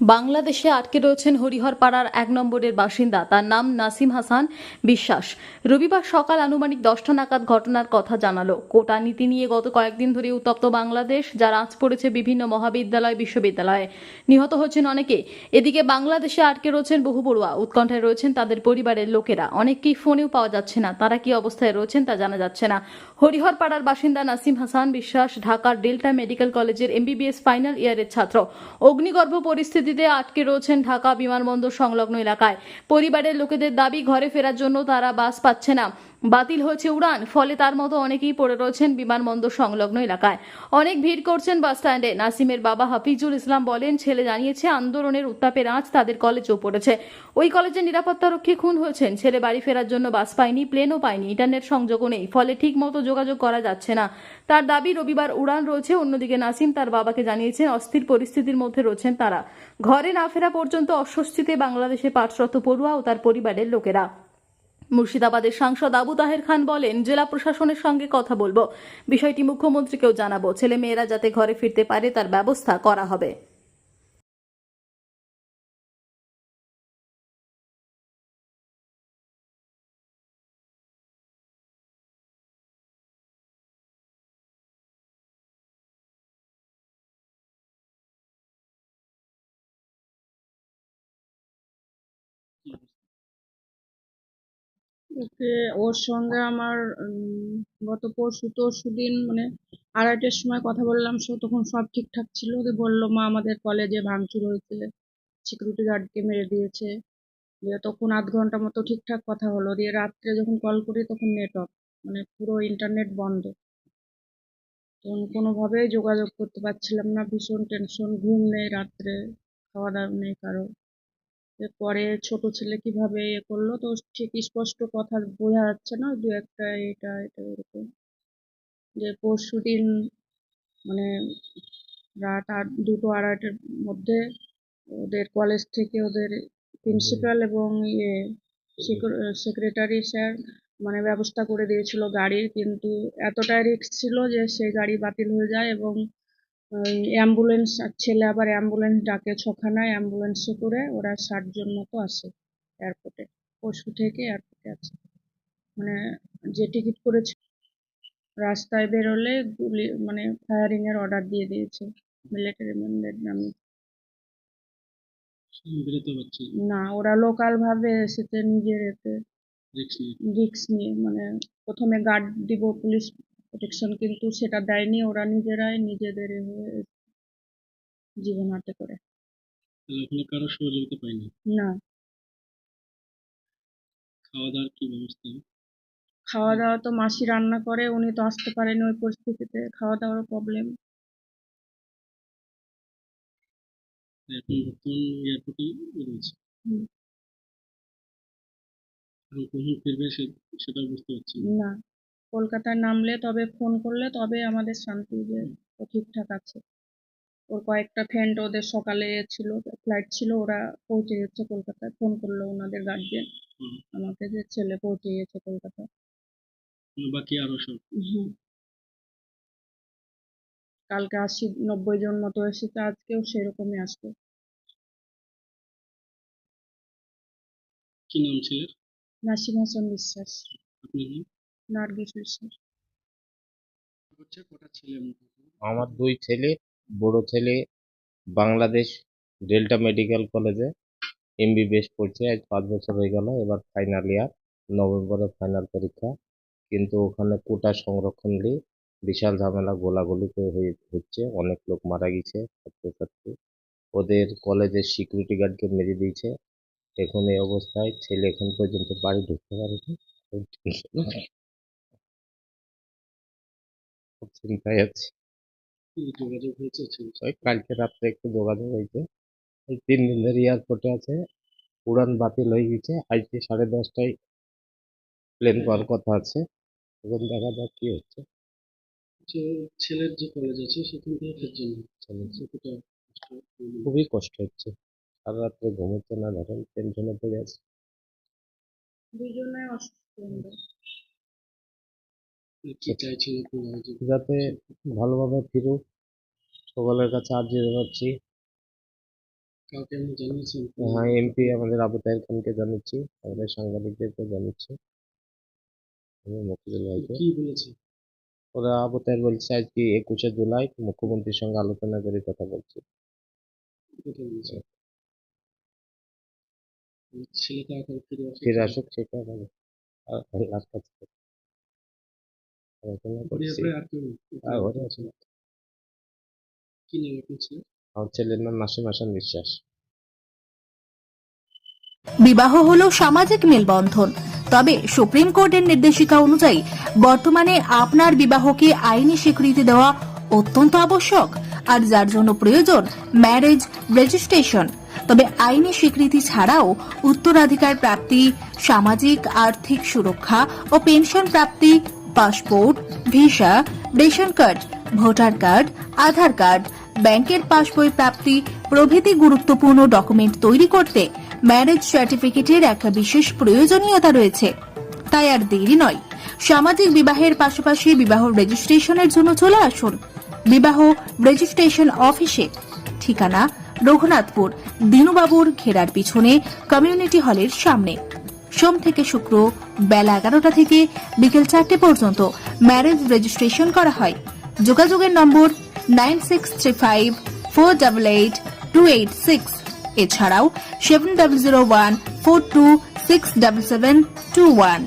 বাংলাদেশে আটকে রয়েছেন হরিহরপাড়ার ১ নম্বরের বাসিন্দা। তার নাম নাসিম হাসান বিশ্বাস। রবিবার সকাল আনুমানিক ১০টা নাগাদ ঘটনার কথা জানালো। কোটা নীতি নিয়ে গত কয়েকদিন ধরে উত্তপ্ত বাংলাদেশ, যার আঁচ পড়েছে বিভিন্ন মহাবিদ্যালয়, বিশ্ববিদ্যালয়ে। নিহত হচ্ছেন অনেকে। এদিকে বাংলাদেশে আটকে রয়েছেন বহু পড়ুয়া। উৎকণ্ঠায় রয়েছেন তাদের পরিবারের লোকেরা। অনেককেই ফোনেও পাওয়া যাচ্ছে না। তারা কি অবস্থায় রয়েছেন তা জানা যাচ্ছে না। হরিহরপাড়ার বাসিন্দা নাসিম হাসান বিশ্বাস ঢাকার ডেল্টা মেডিকেল কলেজের এমবিবিএস ফাইনাল ইয়ারের ছাত্র। অগ্নিগর্ভ পরিস্থিতিতে আটকে রয়েছেন ঢাকা বিমানবন্দর সংলগ্ন এলাকায়। পরিবারের লোকেদের দাবি, ঘরে ফেরার জন্য তারা বাস পাচ্ছে না, বাতিল হয়েছে উড়ান। ফলে তার মতো অনেকেই পড়ে রয়েছেন বিমানবন্দর সংলগ্ন এলাকায়। অনেক ভিড় করছেন বাস স্ট্যান্ডে। নাসিমের বাবা হাফিজুল ইসলাম বলেন, ছেলে জানিয়েছে আন্দোলনের উত্তাপের আঁচ তাদের কলেজেও পড়েছে। ওই কলেজের নিরাপত্তারক্ষী খুন হয়েছেন। ছেলে বাড়ি ফেরার জন্য বাস পায়নি, প্লেনও পায়নি, ইন্টারনেট সংযোগও নেই, ফলে ঠিক মতো যোগাযোগ করা যাচ্ছে না। তার দাবি রবিবার উড়ান রয়েছে। অন্যদিকে নাসিম তার বাবাকে জানিয়েছেন অস্থির পরিস্থিতির মধ্যে রয়েছেন তারা। ঘরে না ফেরা পর্যন্ত অস্বস্তিতে বাংলাদেশে পাঠরত পড়ুয়া ও তার পরিবারের লোকেরা। মুর্শিদাবাদের সাংসদ আবু তাহের খান বলেন, জেলা প্রশাসনের সঙ্গে কথা বলবো, বিষয়টি মুখ্যমন্ত্রীকেও জানাবো। ছেলে মেয়েরা যাতে ঘরে ফিরতে পারে তার ব্যবস্থা করা হবে। ওকে, ওর সঙ্গে আমার গত পরশুদিন মানে 2:30টার সময় কথা বললাম। তখন সব ঠিকঠাক ছিল। ওদের বললো, মা আমাদের কলেজে ভাঙচুর হয়েছে, সিকিউরিটি গার্ডকে মেরে দিয়েছে। দিয়ে তখন 0.5 ঘন্টা মতো ঠিকঠাক কথা হলো। দিয়ে রাত্রে যখন কল করি তখন নেট অফ, মানে পুরো ইন্টারনেট বন্ধ। তখন কোনোভাবেই যোগাযোগ করতে পারছিলাম না। ভীষণ টেনশন, ঘুম নেই রাত্রে, খাওয়া দাওয়া নেই কারো। পরে ছোট ছেলে কিভাবে করলো তো ঠিক স্পষ্ট কথা বোঝা যাচ্ছে না, দু একটা এটা এটা এরকম। যে পরশুদিন মানে রাত 2টো 2:30টার মধ্যে ওদের কলেজ থেকে ওদের প্রিন্সিপাল এবং সেক্রেটারি স্যার মানে ব্যবস্থা করে দিয়েছিল গাড়ির, কিন্তু এতটাই রিস্ক ছিল যে সেই গাড়ি বাতিল হয়ে যায় এবং অ্যাম্বুলেন্স, ছেলে আবার অ্যাম্বুলেন্স ডাকে 6খানায় অ্যাম্বুলেন্সে করে ওরা 60 জন মতো আসে এয়ারপোর্টে। পরশু থেকে এয়ারপোর্টে আছে, মানে যে টিকিট করেছে রাস্তায় বেরোলে গুলি মানে ফায়ারিং এর অর্ডার দিয়ে দিয়েছে মিলিটারি ম্যানদের নামে। না, ওরা লোকাল ভাবে এসেছে, নিজের এতে রিস্ক নিয়ে। মানে প্রথমে গার্ড দিব, পুলিশ প্রোটেকশন, কিন্তু সেটা দেয়নি। ওরা নিজেরাই নিজেদের জীবন হাতে করে। ওখানে কারো সহযোগিতা পাইনি? না। খাওয়া দাওয়ার কি ব্যবস্থা? খাওয়া দাওয়া তো মাসি রান্না করে, উনি তো আসতে পারেন ওই পরিস্থিতিতে, খাওয়া দাওয়ার প্রবলেম। এখন বর্তমান এয়ারপোর্টে রয়েছে। কখন ফিরবে সেটা বুঝতে পারছি না। কলকাতায় নামলে তবে ফোন করলে তবে আমাদের শান্তি যে ও ঠিকঠাক আছে। ওর কয়েকটা ফ্রেন্ড ওদের সকালে ছিল, ফ্লাইট ছিল, ওরা পৌঁছে গেছে কলকাতায়। ফোন করলো ওনাদের গার্জিয়ান আমাকে যে ছেলে পৌঁছে গেছে কলকাতায়। বাকি আরো সব কালকে 80-90 জন মতো এসেছে, আজকেও সেরকমই আসবে। কি নাম ছেলের? নাসিম হাসান বিশ্বাস। আপনার নাম? নার্গিস বিশ্বাস। কটা ছেলে? আমার 2 ছেলে। বড় ছেলে বাংলাদেশ ডেল্টা মেডিকেল কলেজে এমবিবিএস পড়ছে, আজ 5 বছর হয়ে গেল। এবার ফাইনাল ইয়ার, নভেম্বরে ফাইনাল পরীক্ষা। কিন্তু ওখানে কোটা সংরক্ষণ নিয়ে বিশাল ঝামেলা, গোলাগুলি হচ্ছে, অনেক লোক মারা গেছে ছাত্রছাত্রী। ওদের কলেজের সিকিউরিটি গার্ডকে মেরে দিয়েছে। এখন এই অবস্থায় ছেলে এখন পর্যন্ত বাড়ি ঢুকতে পারেনি। খুব চিন্তায় আছে। যোগাযোগ হয়েছে? ওই কালকে রাত্রে একটু যোগাযোগ হয়েছে। এই 3 দিন ধরে এয়ারপোর্টে আছে। উড়ান বাতিল হয়ে গেছে। আজকে 10:30টায় প্লেন পাওয়ার কথা আছে। এখন দেখা যাক কি হচ্ছে। ছেলের যে কলেজ আছে সেখান থেকে ফেরার জন্য খুবই কষ্ট হচ্ছে। সারা রাত্রে ঘুমোচ্ছে না, ধরেন টেনশনে পড়ে আছে। দুজনে অসুস্থ আমরা। কি চাইছেন আপনারা? যাতে ভালোভাবে ফিরুক, সকলের কাছে আর্জি জানাচ্ছি। কাউকে আপনি জানিয়েছেন? হ্যাঁ, এমপি আমাদের আবু তাহের খানকে জানিয়েছি, আমাদের সাংবাদিকদেরকে জানিয়েছি, আমি মফিজুল ভাইকে। কি বলেছে? ওরা আবু তাহের বলছে আজকে 21শে জুলাই মুখ্যমন্ত্রীর সঙ্গে আলোচনা করে কথা বলছি। কথা বলেছে? ছেলে তাড়াতাড়ি ফিরে আসুক সেটা আমাদের আল্লাহর কাছে প্রার্থনা করছি। আর কেউ নেই? আর ওরা আছে। কি নাম আপনার ছেলে? আমার ছেলের নাম নাসিম হাসান বিশ্বাস। বিবাহ হলো সামাজিক মেলবন্ধন, তবে সুপ্রিম কোর্টের নির্দেশিকা অনুযায়ী বর্তমানে আপনার বিবাহকে আইনি স্বীকৃতি দেওয়া অত্যন্ত আবশ্যক, আর যার জন্য প্রয়োজন ম্যারেজ রেজিস্ট্রেশন। তবে আইনি স্বীকৃতি ছাড়াও উত্তরাধিকার প্রাপ্তি, সামাজিক আর্থিক সুরক্ষা ও পেনশন প্রাপ্তি, passport, visa, ration card, voter card, Aadhaar card, ব্যাংকের পাসবই প্রাপ্তি প্রভৃতি গুরুত্বপূর্ণ ডকুমেন্ট তৈরি করতে ম্যারেজ সার্টিফিকেটের একটা বিশেষ প্রয়োজনীয়তা রয়েছে। তাই আর দেরি নয়, সামাজিক বিবাহের পাশাপাশি বিবাহ রেজিস্ট্রেশনের জন্য চলে আসুন বিবাহ রেজিস্ট্রেশন অফিসে। ঠিকানা রঘুনাথপুর দিনুবাবুর ঘেরার পিছনে কমিউনিটি হলের সামনে। সোম থেকে শুক্র বেলা 11টা থেকে বিকেল 4টে পর্যন্ত ম্যারেজ রেজিস্ট্রেশন করা হয়। যোগাযোগের নম্বর 9635488286, এছাড়াও 700142677721।